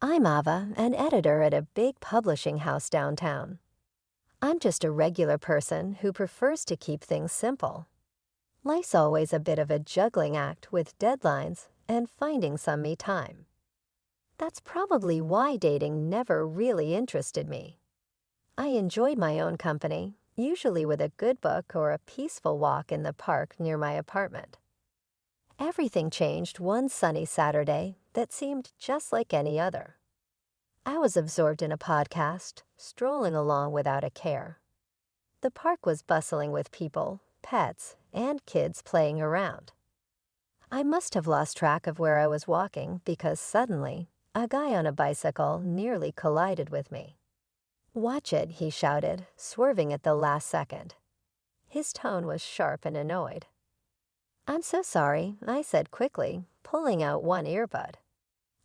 I'm Ava, an editor at a big publishing house downtown. I'm just a regular person who prefers to keep things simple. Life's always a bit of a juggling act with deadlines and finding some me time. That's probably why dating never really interested me. I enjoyed my own company, usually with a good book or a peaceful walk in the park near my apartment. Everything changed one sunny Saturday that seemed just like any other. I was absorbed in a podcast, strolling along without a care. The park was bustling with people, pets, and kids playing around. I must have lost track of where I was walking because suddenly, a guy on a bicycle nearly collided with me. "Watch it," he shouted, swerving at the last second. His tone was sharp and annoyed. "I'm so sorry," I said quickly, pulling out one earbud.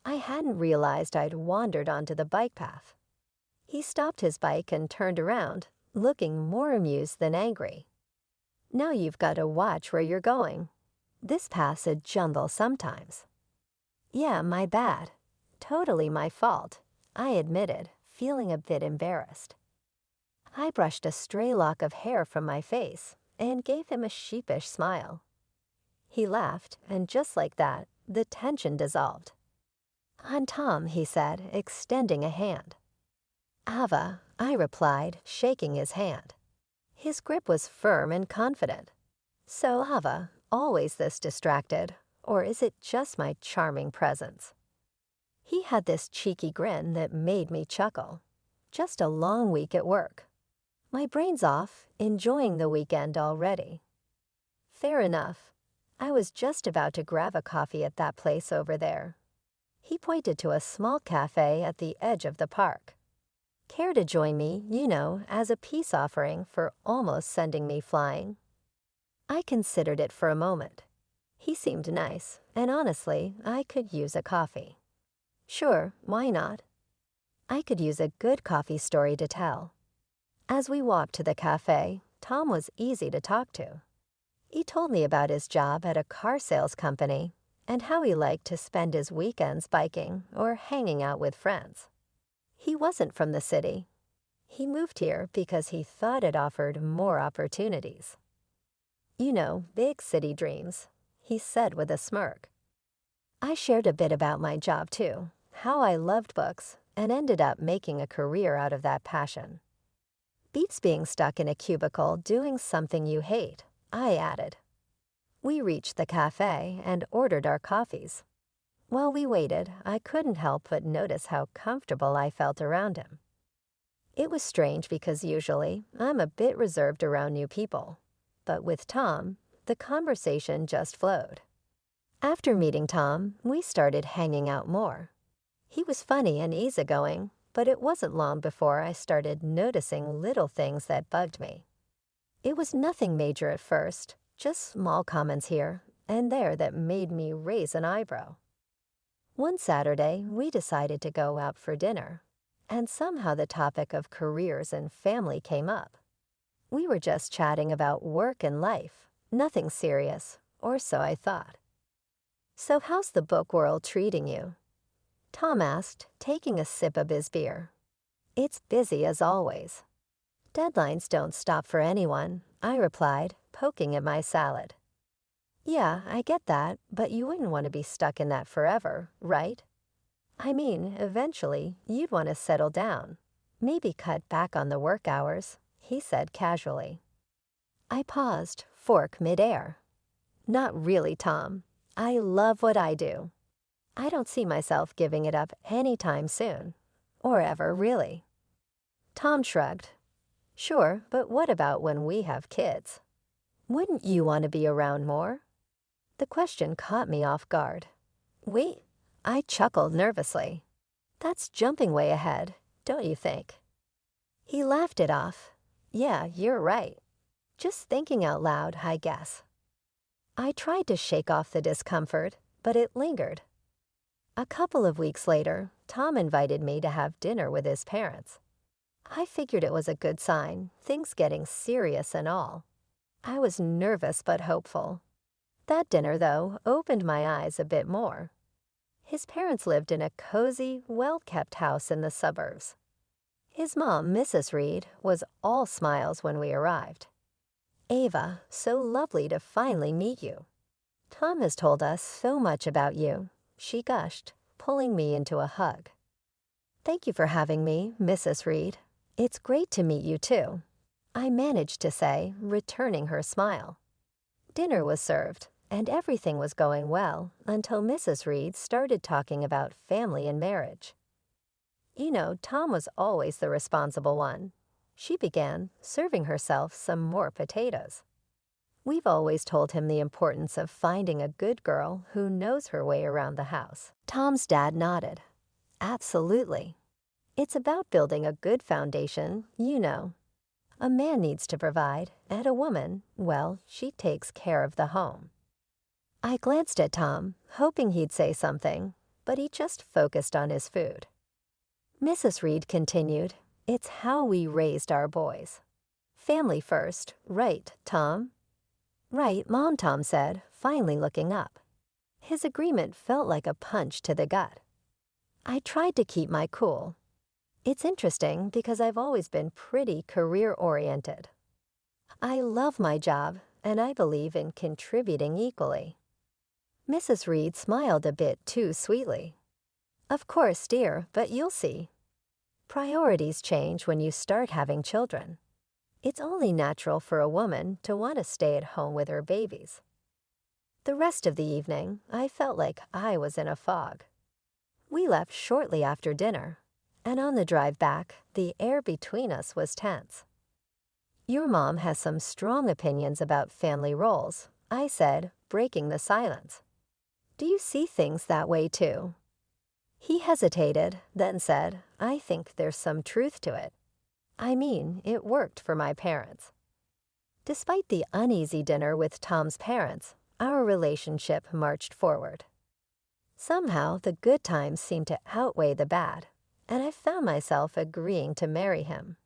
I hadn't realized I'd wandered onto the bike path. He stopped his bike and turned around, looking more amused than angry. "Now you've got to watch where you're going. This path's a jumble sometimes." "Yeah, my bad. Totally my fault," I admitted, feeling a bit embarrassed. I brushed a stray lock of hair from my face and gave him a sheepish smile. He laughed, and just like that, the tension dissolved. "I'm Tom," he said, extending a hand. "Ava," I replied, shaking his hand. His grip was firm and confident. "So, Ava, always this distracted, or is it just my charming presence?" He had this cheeky grin that made me chuckle. Just a long week at work. My brain's off, enjoying the weekend already. Fair enough. I was just about to grab a coffee at that place over there. He pointed to a small cafe at the edge of the park. "Care to join me, as a peace offering for almost sending me flying?" I considered it for a moment. He seemed nice, and honestly, I could use a coffee. Sure, why not? I could use a good coffee story to tell. As we walked to the cafe, Tom was easy to talk to. He told me about his job at a car sales company and how he liked to spend his weekends biking or hanging out with friends. He wasn't from the city. He moved here because he thought it offered more opportunities. Big city dreams, he said with a smirk. I shared a bit about my job too, how I loved books and ended up making a career out of that passion. "Beats being stuck in a cubicle doing something you hate," I added. We reached the cafe and ordered our coffees. While we waited, I couldn't help but notice how comfortable I felt around him. It was strange because usually I'm a bit reserved around new people, but with Tom, the conversation just flowed. After meeting Tom, we started hanging out more. He was funny and easygoing, but it wasn't long before I started noticing little things that bugged me. It was nothing major at first, just small comments here and there that made me raise an eyebrow. One Saturday, we decided to go out for dinner, and somehow the topic of careers and family came up. We were just chatting about work and life, nothing serious, or so I thought. "So how's the book world treating you?" Tom asked, taking a sip of his beer. "It's busy as always." "Deadlines don't stop for anyone," I replied, poking at my salad. "Yeah, I get that, but you wouldn't want to be stuck in that forever, right? I mean, eventually, you'd want to settle down, maybe cut back on the work hours," he said casually. I paused, fork midair. "Not really, Tom. I love what I do. I don't see myself giving it up anytime soon, or ever, really." Tom shrugged. "Sure, but what about when we have kids? Wouldn't you want to be around more?" The question caught me off guard. "Wait," I chuckled nervously. "That's jumping way ahead, don't you think?" He laughed it off. "Yeah, you're right. Just thinking out loud, I guess." I tried to shake off the discomfort, but it lingered. A couple of weeks later, Tom invited me to have dinner with his parents. I figured it was a good sign, things getting serious and all. I was nervous but hopeful. That dinner, though, opened my eyes a bit more. His parents lived in a cozy, well-kept house in the suburbs. His mom, Mrs. Reed, was all smiles when we arrived. "Ava, so lovely to finally meet you. Tom has told us so much about you," she gushed, pulling me into a hug. "Thank you for having me, Mrs. Reed. It's great to meet you, too," I managed to say, returning her smile. Dinner was served, and everything was going well until Mrs. Reed started talking about family and marriage. "You know, Tom was always the responsible one," she began, serving herself some more potatoes. "We've always told him the importance of finding a good girl who knows her way around the house." Tom's dad nodded. "Absolutely. It's about building a good foundation, you know. A man needs to provide, and a woman, well, she takes care of the home." I glanced at Tom, hoping he'd say something, but he just focused on his food. Mrs. Reed continued, "It's how we raised our boys. Family first, right, Tom?" "Right, Mom," Tom said, finally looking up. His agreement felt like a punch to the gut. I tried to keep my cool. It's interesting because I've always been pretty career-oriented. I love my job, and I believe in contributing equally. Mrs. Reed smiled a bit too sweetly. "Of course, dear, but you'll see. Priorities change when you start having children. It's only natural for a woman to want to stay at home with her babies." The rest of the evening, I felt like I was in a fog. We left shortly after dinner, and on the drive back, the air between us was tense. "Your mom has some strong opinions about family roles," I said, breaking the silence. "Do you see things that way too?" He hesitated, then said, "I think there's some truth to it. I mean, it worked for my parents." Despite the uneasy dinner with Tom's parents, our relationship marched forward. Somehow, the good times seemed to outweigh the bad, and I found myself agreeing to marry him.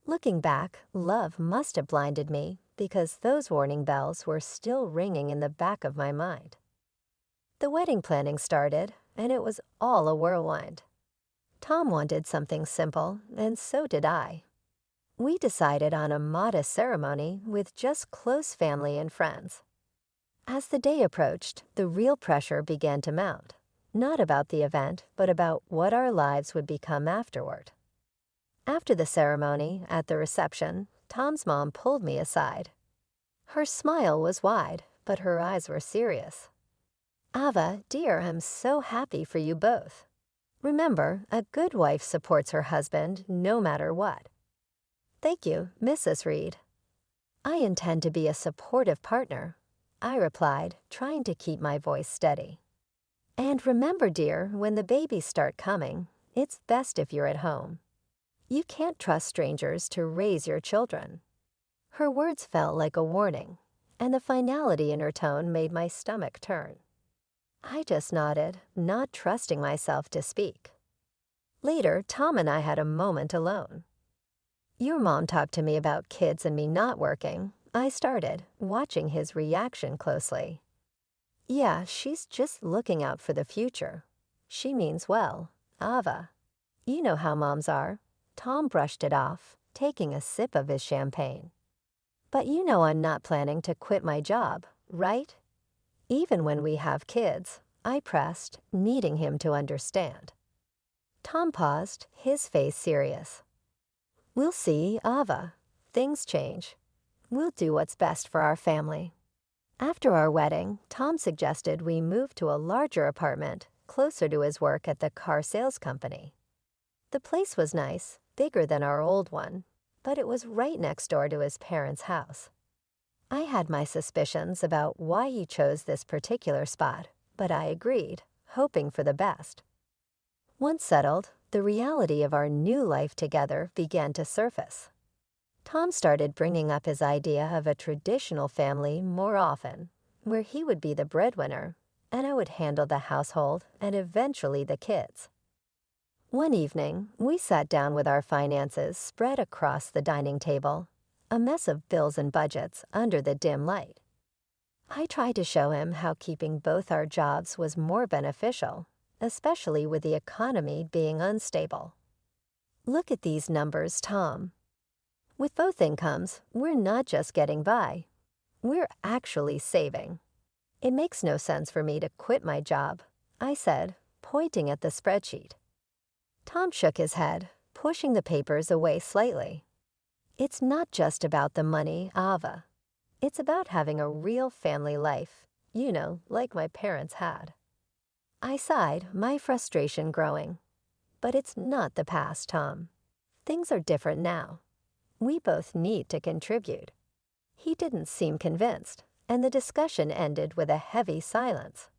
Looking back, love must have blinded me because those warning bells were still ringing in the back of my mind. The wedding planning started, and it was all a whirlwind. Tom wanted something simple, and so did I. We decided on a modest ceremony with just close family and friends. As the day approached, the real pressure began to mount, not about the event, but about what our lives would become afterward. After the ceremony, at the reception, Tom's mom pulled me aside. Her smile was wide, but her eyes were serious. "Ava, dear, I'm so happy for you both. Remember, a good wife supports her husband no matter what." "Thank you, Mrs. Reed." "I intend to be a supportive partner," I replied, trying to keep my voice steady. "And remember, dear, when the babies start coming, it's best if you're at home. You can't trust strangers to raise your children." Her words felt like a warning, and the finality in her tone made my stomach turn. I just nodded, not trusting myself to speak. Later, Tom and I had a moment alone. "Your mom talked to me about kids and me not working," I started, watching his reaction closely. "Yeah, she's just looking out for the future. She means well, Ava. You know how moms are." Tom brushed it off, taking a sip of his champagne. "But you know I'm not planning to quit my job, right? Even when we have kids," I pressed, needing him to understand. Tom paused, his face serious. "We'll see, Ava. Things change. We'll do what's best for our family." After our wedding, Tom suggested we move to a larger apartment, closer to his work at the car sales company. The place was nice, bigger than our old one, but it was right next door to his parents' house. I had my suspicions about why he chose this particular spot, but I agreed, hoping for the best. Once settled, the reality of our new life together began to surface. Tom started bringing up his idea of a traditional family more often, where he would be the breadwinner, and I would handle the household and eventually the kids. One evening, we sat down with our finances spread across the dining table, a mess of bills and budgets under the dim light. I tried to show him how keeping both our jobs was more beneficial, especially with the economy being unstable. Look at these numbers, Tom. With both incomes, we're not just getting by. We're actually saving. It makes no sense for me to quit my job, I said, pointing at the spreadsheet. Tom shook his head, pushing the papers away slightly. It's not just about the money, Ava. It's about having a real family life, like my parents had. I sighed, my frustration growing. But it's not the past, Tom. Things are different now. We both need to contribute. He didn't seem convinced, and the discussion ended with a heavy silence.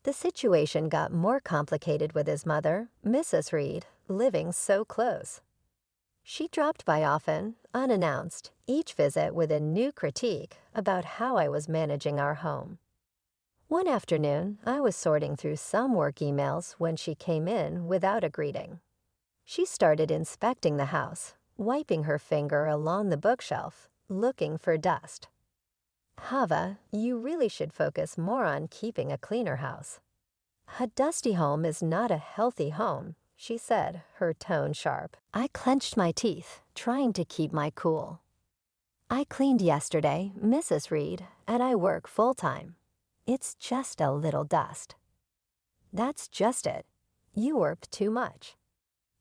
The situation got more complicated with his mother, Mrs. Reed, living so close. She dropped by often, unannounced, each visit with a new critique about how I was managing our home. One afternoon, I was sorting through some work emails when she came in without a greeting. She started inspecting the house, wiping her finger along the bookshelf, looking for dust. Hava, you really should focus more on keeping a cleaner house. A dusty home is not a healthy home, she said, her tone sharp. I clenched my teeth, trying to keep my cool. I cleaned yesterday, Mrs. Reed, and I work full-time. It's just a little dust. That's just it. You work too much.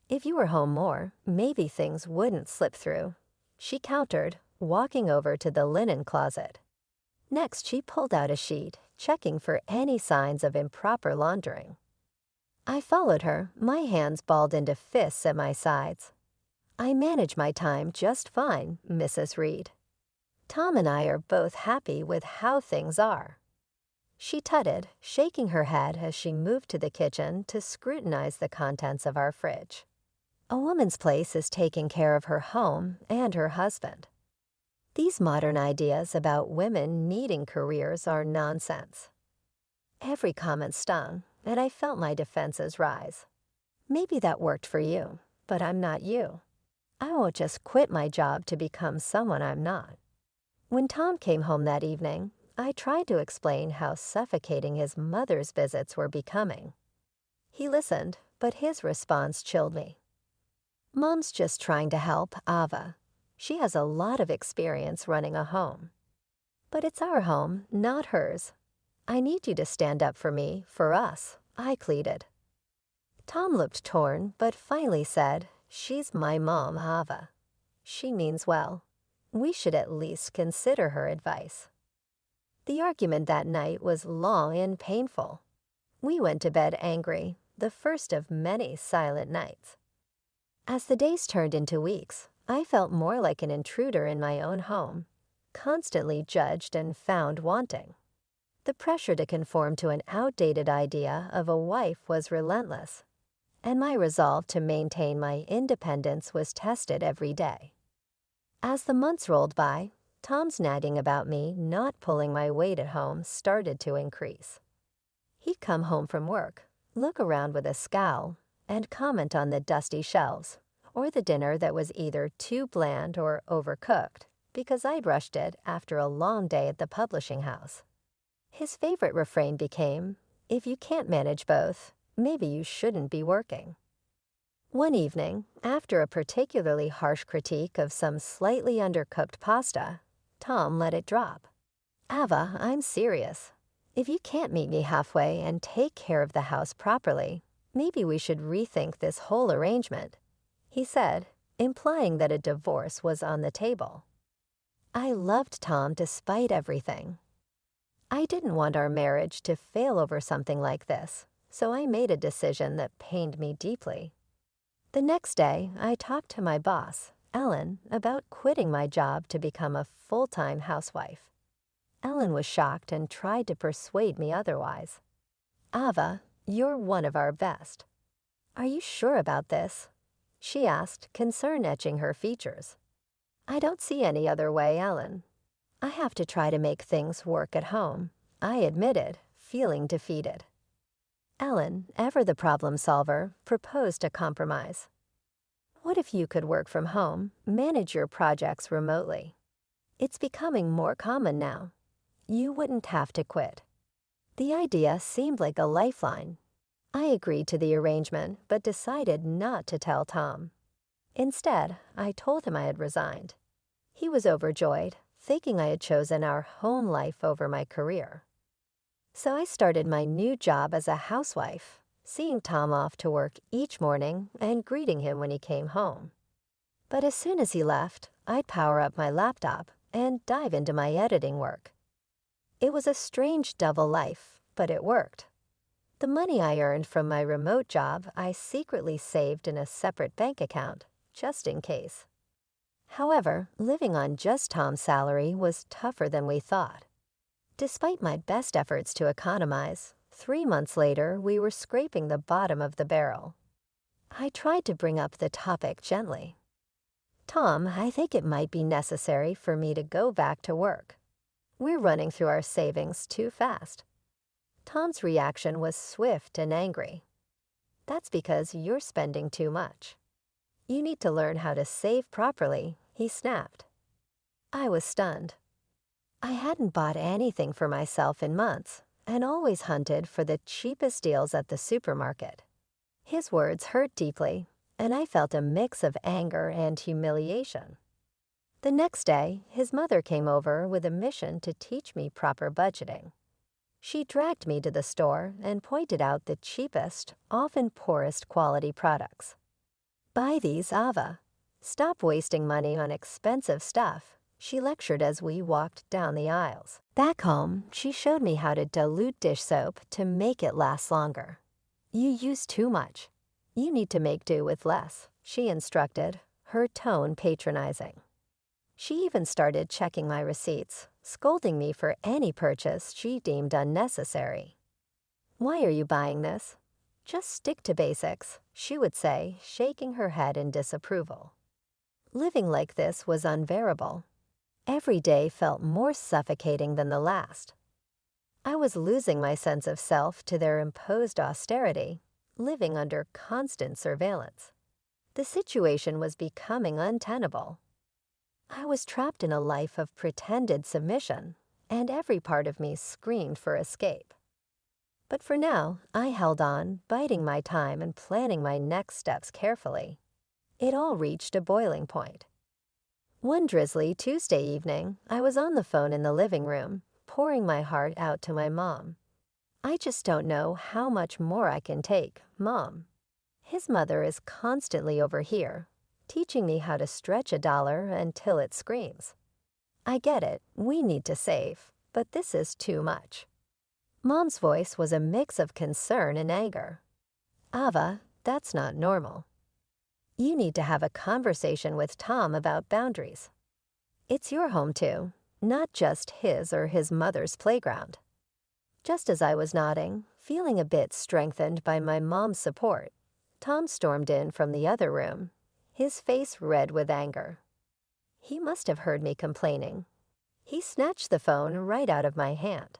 If you were home more, maybe things wouldn't slip through, she countered, walking over to the linen closet. Next, she pulled out a sheet, checking for any signs of improper laundering. I followed her, my hands balled into fists at my sides. I manage my time just fine, Mrs. Reed. Tom and I are both happy with how things are. She tutted, shaking her head as she moved to the kitchen to scrutinize the contents of our fridge. A woman's place is taking care of her home and her husband. These modern ideas about women needing careers are nonsense. Every comment stung, and I felt my defenses rise. Maybe that worked for you, but I'm not you. I won't just quit my job to become someone I'm not. When Tom came home that evening, I tried to explain how suffocating his mother's visits were becoming. He listened, but his response chilled me. Mom's just trying to help Ava. She has a lot of experience running a home. But it's our home, not hers. I need you to stand up for me, for us, I pleaded. Tom looked torn, but finally said, She's my mom, Ava. She means well. We should at least consider her advice. The argument that night was long and painful. We went to bed angry, the first of many silent nights. As the days turned into weeks, I felt more like an intruder in my own home, constantly judged and found wanting. The pressure to conform to an outdated idea of a wife was relentless, and my resolve to maintain my independence was tested every day. As the months rolled by, Tom's nagging about me not pulling my weight at home started to increase. He'd come home from work, look around with a scowl, and comment on the dusty shelves, or the dinner that was either too bland or overcooked because I'd rushed it after a long day at the publishing house. His favorite refrain became, if you can't manage both, maybe you shouldn't be working. One evening, after a particularly harsh critique of some slightly undercooked pasta, Tom let it drop. Ava, I'm serious. If you can't meet me halfway and take care of the house properly, maybe we should rethink this whole arrangement, he said, implying that a divorce was on the table. I loved Tom despite everything. I didn't want our marriage to fail over something like this, so I made a decision that pained me deeply. The next day, I talked to my boss, Ellen, about quitting my job to become a full-time housewife. Ellen was shocked and tried to persuade me otherwise. Ava, you're one of our best. Are you sure about this? She asked, concern etching her features. I don't see any other way, Ellen. I have to try to make things work at home, I admitted, feeling defeated. Ellen, ever the problem solver, proposed a compromise. What if you could work from home, manage your projects remotely? It's becoming more common now. You wouldn't have to quit. The idea seemed like a lifeline. I agreed to the arrangement but decided not to tell Tom. Instead, I told him I had resigned. He was overjoyed, thinking I had chosen our home life over my career. So I started my new job as a housewife, seeing Tom off to work each morning and greeting him when he came home. But as soon as he left, I'd power up my laptop and dive into my editing work. It was a strange double life, but it worked. The money I earned from my remote job I secretly saved in a separate bank account, just in case. However, living on just Tom's salary was tougher than we thought. Despite my best efforts to economize, 3 months later we were scraping the bottom of the barrel. I tried to bring up the topic gently. "Tom, I think it might be necessary for me to go back to work. We're running through our savings too fast." Tom's reaction was swift and angry. "That's because you're spending too much. You need to learn how to save properly," he snapped. I was stunned. I hadn't bought anything for myself in months and always hunted for the cheapest deals at the supermarket. His words hurt deeply, and I felt a mix of anger and humiliation. The next day, his mother came over with a mission to teach me proper budgeting. She dragged me to the store and pointed out the cheapest, often poorest quality products. "Buy these, Ava. Stop wasting money on expensive stuff," she lectured as we walked down the aisles. Back home, she showed me how to dilute dish soap to make it last longer. "You use too much. You need to make do with less," she instructed, her tone patronizing. She even started checking my receipts, scolding me for any purchase she deemed unnecessary. "Why are you buying this? Just stick to basics," she would say, shaking her head in disapproval. Living like this was unbearable. Every day felt more suffocating than the last. I was losing my sense of self to their imposed austerity, living under constant surveillance. The situation was becoming untenable. I was trapped in a life of pretended submission, and every part of me screamed for escape. But for now, I held on, biding my time and planning my next steps carefully. It all reached a boiling point. One drizzly Tuesday evening, I was on the phone in the living room, pouring my heart out to my mom. "I just don't know how much more I can take, Mom. His mother is constantly over here, teaching me how to stretch $1 until it screams. I get it, we need to save, but this is too much." Mom's voice was a mix of concern and anger. "Ava, that's not normal. You need to have a conversation with Tom about boundaries. It's your home too, not just his or his mother's playground." Just as I was nodding, feeling a bit strengthened by my mom's support, Tom stormed in from the other room, his face red with anger. He must have heard me complaining. He snatched the phone right out of my hand.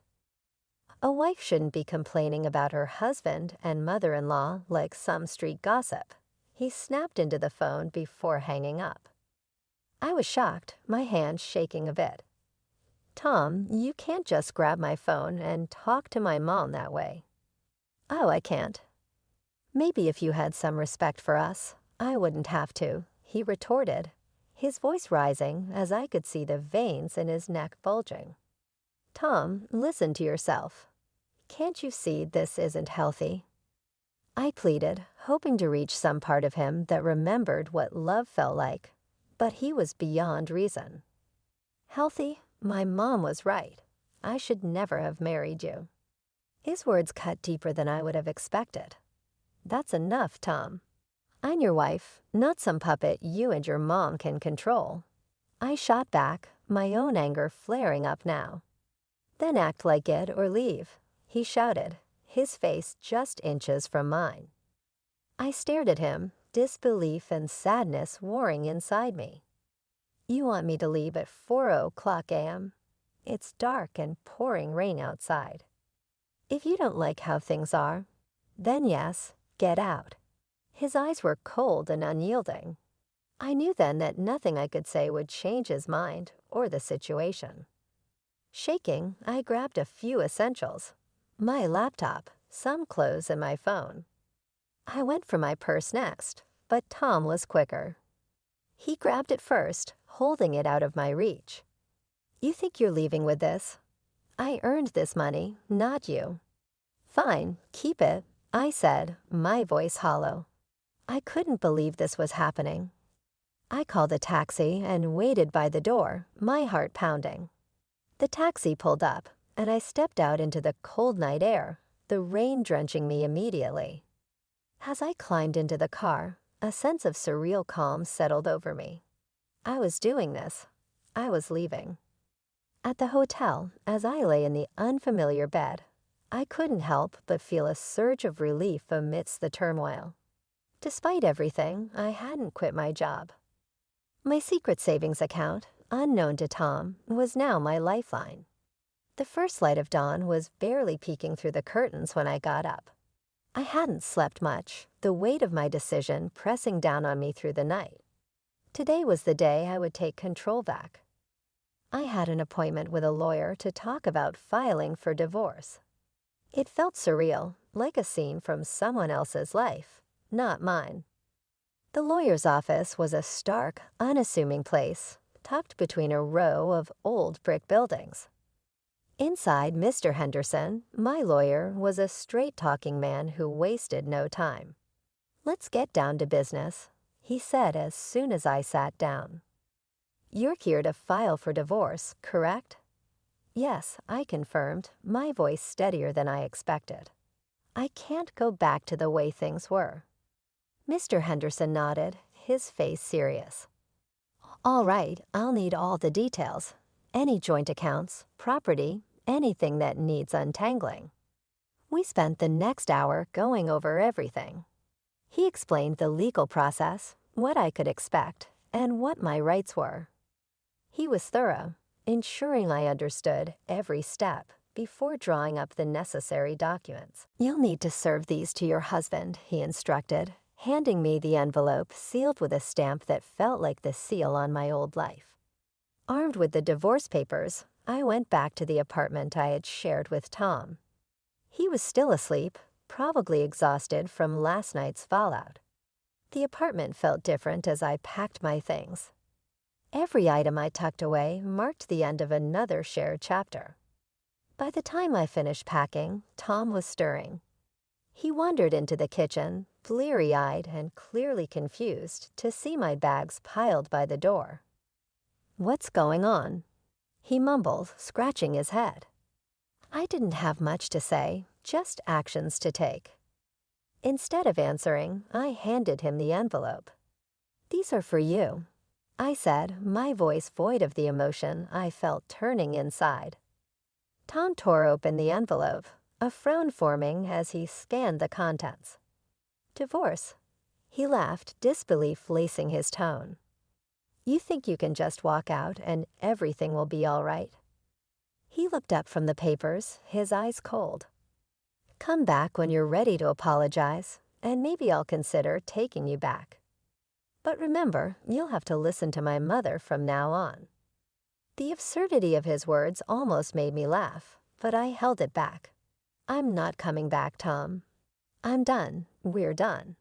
A wife shouldn't be complaining about her husband and mother-in-law like some street gossip. He snapped into the phone before hanging up. I was shocked, my hand shaking a bit. "Tom, you can't just grab my phone and talk to my mom that way." "Oh, I can't. Maybe if you had some respect for us, I wouldn't have to," he retorted, his voice rising as I could see the veins in his neck bulging. "Tom, listen to yourself. Can't you see this isn't healthy?" I pleaded, hoping to reach some part of him that remembered what love felt like, but he was beyond reason. "Healthy? My mom was right. I should never have married you." His words cut deeper than I would have expected. "That's enough, Tom. I'm your wife, not some puppet you and your mom can control." I shot back, my own anger flaring up now. "Then act like it or leave," he shouted, his face just inches from mine. I stared at him, disbelief and sadness warring inside me. "You want me to leave at 4:00 a.m.? It's dark and pouring rain outside. If you don't like how things are, then yes, get out." His eyes were cold and unyielding. I knew then that nothing I could say would change his mind or the situation. Shaking, I grabbed a few essentials: my laptop, some clothes, and my phone. I went for my purse next, but Tom was quicker. He grabbed it first, holding it out of my reach. "You think you're leaving with this? I earned this money, not you." "Fine, keep it," I said, my voice hollow. I couldn't believe this was happening. I called a taxi and waited by the door, my heart pounding. The taxi pulled up, and I stepped out into the cold night air, the rain drenching me immediately. As I climbed into the car, a sense of surreal calm settled over me. I was doing this. I was leaving. At the hotel, as I lay in the unfamiliar bed, I couldn't help but feel a surge of relief amidst the turmoil. Despite everything, I hadn't quit my job. My secret savings account, unknown to Tom, was now my lifeline. The first light of dawn was barely peeking through the curtains when I got up. I hadn't slept much, the weight of my decision pressing down on me through the night. Today was the day I would take control back. I had an appointment with a lawyer to talk about filing for divorce. It felt surreal, like a scene from someone else's life, not mine. The lawyer's office was a stark, unassuming place, tucked between a row of old brick buildings. Inside Mr. Henderson, my lawyer was a straight-talking man who wasted no time. "Let's get down to business," he said as soon as I sat down. "You're here to file for divorce, correct?" "Yes," I confirmed, my voice steadier than I expected. "I can't go back to the way things were." Mr. Henderson nodded, his face serious. "All right, I'll need all the details. Any joint accounts, property, anything that needs untangling." We spent the next hour going over everything. He explained the legal process, what I could expect, and what my rights were. He was thorough, ensuring I understood every step before drawing up the necessary documents. "You'll need to serve these to your husband," he instructed, handing me the envelope sealed with a stamp that felt like the seal on my old life. Armed with the divorce papers, I went back to the apartment I had shared with Tom. He was still asleep, probably exhausted from last night's fallout. The apartment felt different as I packed my things. Every item I tucked away marked the end of another shared chapter. By the time I finished packing, Tom was stirring. He wandered into the kitchen, bleary-eyed and clearly confused, to see my bags piled by the door. "What's going on?" he mumbled, scratching his head. I didn't have much to say, just actions to take. Instead of answering, I handed him the envelope. "These are for you," I said, my voice void of the emotion I felt turning inside. Tom tore open the envelope, a frown forming as he scanned the contents. "Divorce." He laughed, disbelief lacing his tone. "You think you can just walk out and everything will be all right?" He looked up from the papers, his eyes cold. "Come back when you're ready to apologize, and maybe I'll consider taking you back. But remember, you'll have to listen to my mother from now on." The absurdity of his words almost made me laugh, but I held it back. "I'm not coming back, Tom. I'm done. We're done."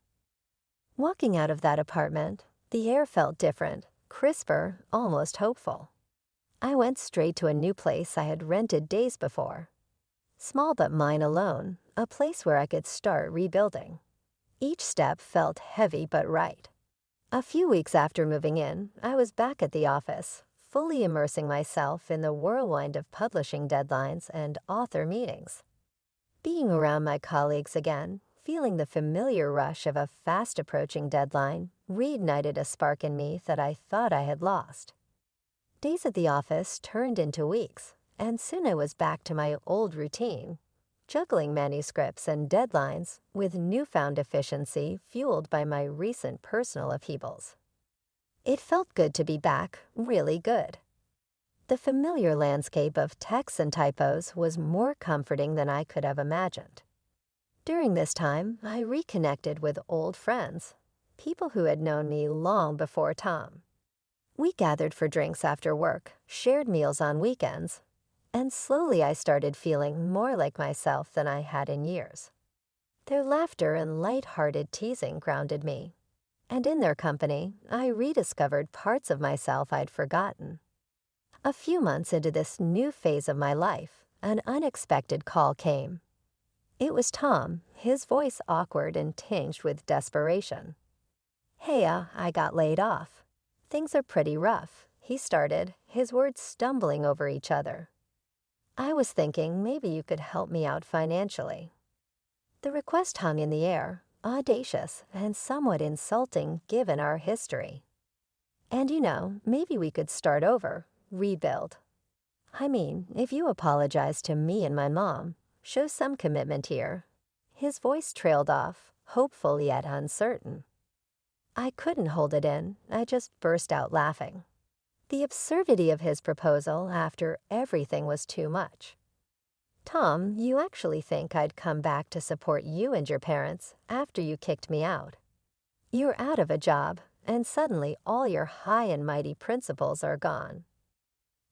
Walking out of that apartment, the air felt different, crisper, almost hopeful. I went straight to a new place I had rented days before. Small but mine alone, a place where I could start rebuilding. Each step felt heavy but right. A few weeks after moving in, I was back at the office, fully immersing myself in the whirlwind of publishing deadlines and author meetings. Being around my colleagues again, feeling the familiar rush of a fast-approaching deadline, reignited a spark in me that I thought I had lost. Days at the office turned into weeks, and soon I was back to my old routine, juggling manuscripts and deadlines with newfound efficiency fueled by my recent personal upheavals. It felt good to be back, really good. The familiar landscape of texts and typos was more comforting than I could have imagined. During this time, I reconnected with old friends, people who had known me long before Tom. We gathered for drinks after work, shared meals on weekends, and slowly I started feeling more like myself than I had in years. Their laughter and light-hearted teasing grounded me, and in their company, I rediscovered parts of myself I'd forgotten. A few months into this new phase of my life, an unexpected call came. It was Tom, his voice awkward and tinged with desperation. "Hey, I got laid off. Things are pretty rough," he started, his words stumbling over each other. "I was thinking maybe you could help me out financially." The request hung in the air, audacious and somewhat insulting given our history. "And maybe we could start over, rebuild. I mean, if you apologize to me and my mom, show some commitment here." His voice trailed off, hopeful yet uncertain. I couldn't hold it in. I just burst out laughing. The absurdity of his proposal after everything was too much. "Tom, you actually think I'd come back to support you and your parents after you kicked me out? You're out of a job, and suddenly all your high and mighty principles are gone."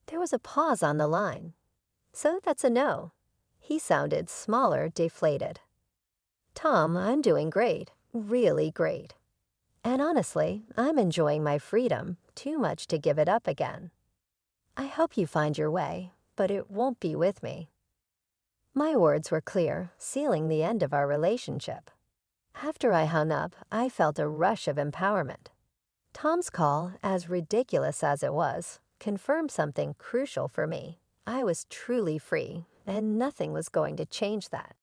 There was a pause on the line. "So that's a no." He sounded smaller, deflated. "Tom, I'm doing great, really great. And honestly, I'm enjoying my freedom too much to give it up again. I hope you find your way, but it won't be with me." My words were clear, sealing the end of our relationship. After I hung up, I felt a rush of empowerment. Tom's call, as ridiculous as it was, confirmed something crucial for me. I was truly free, and nothing was going to change that.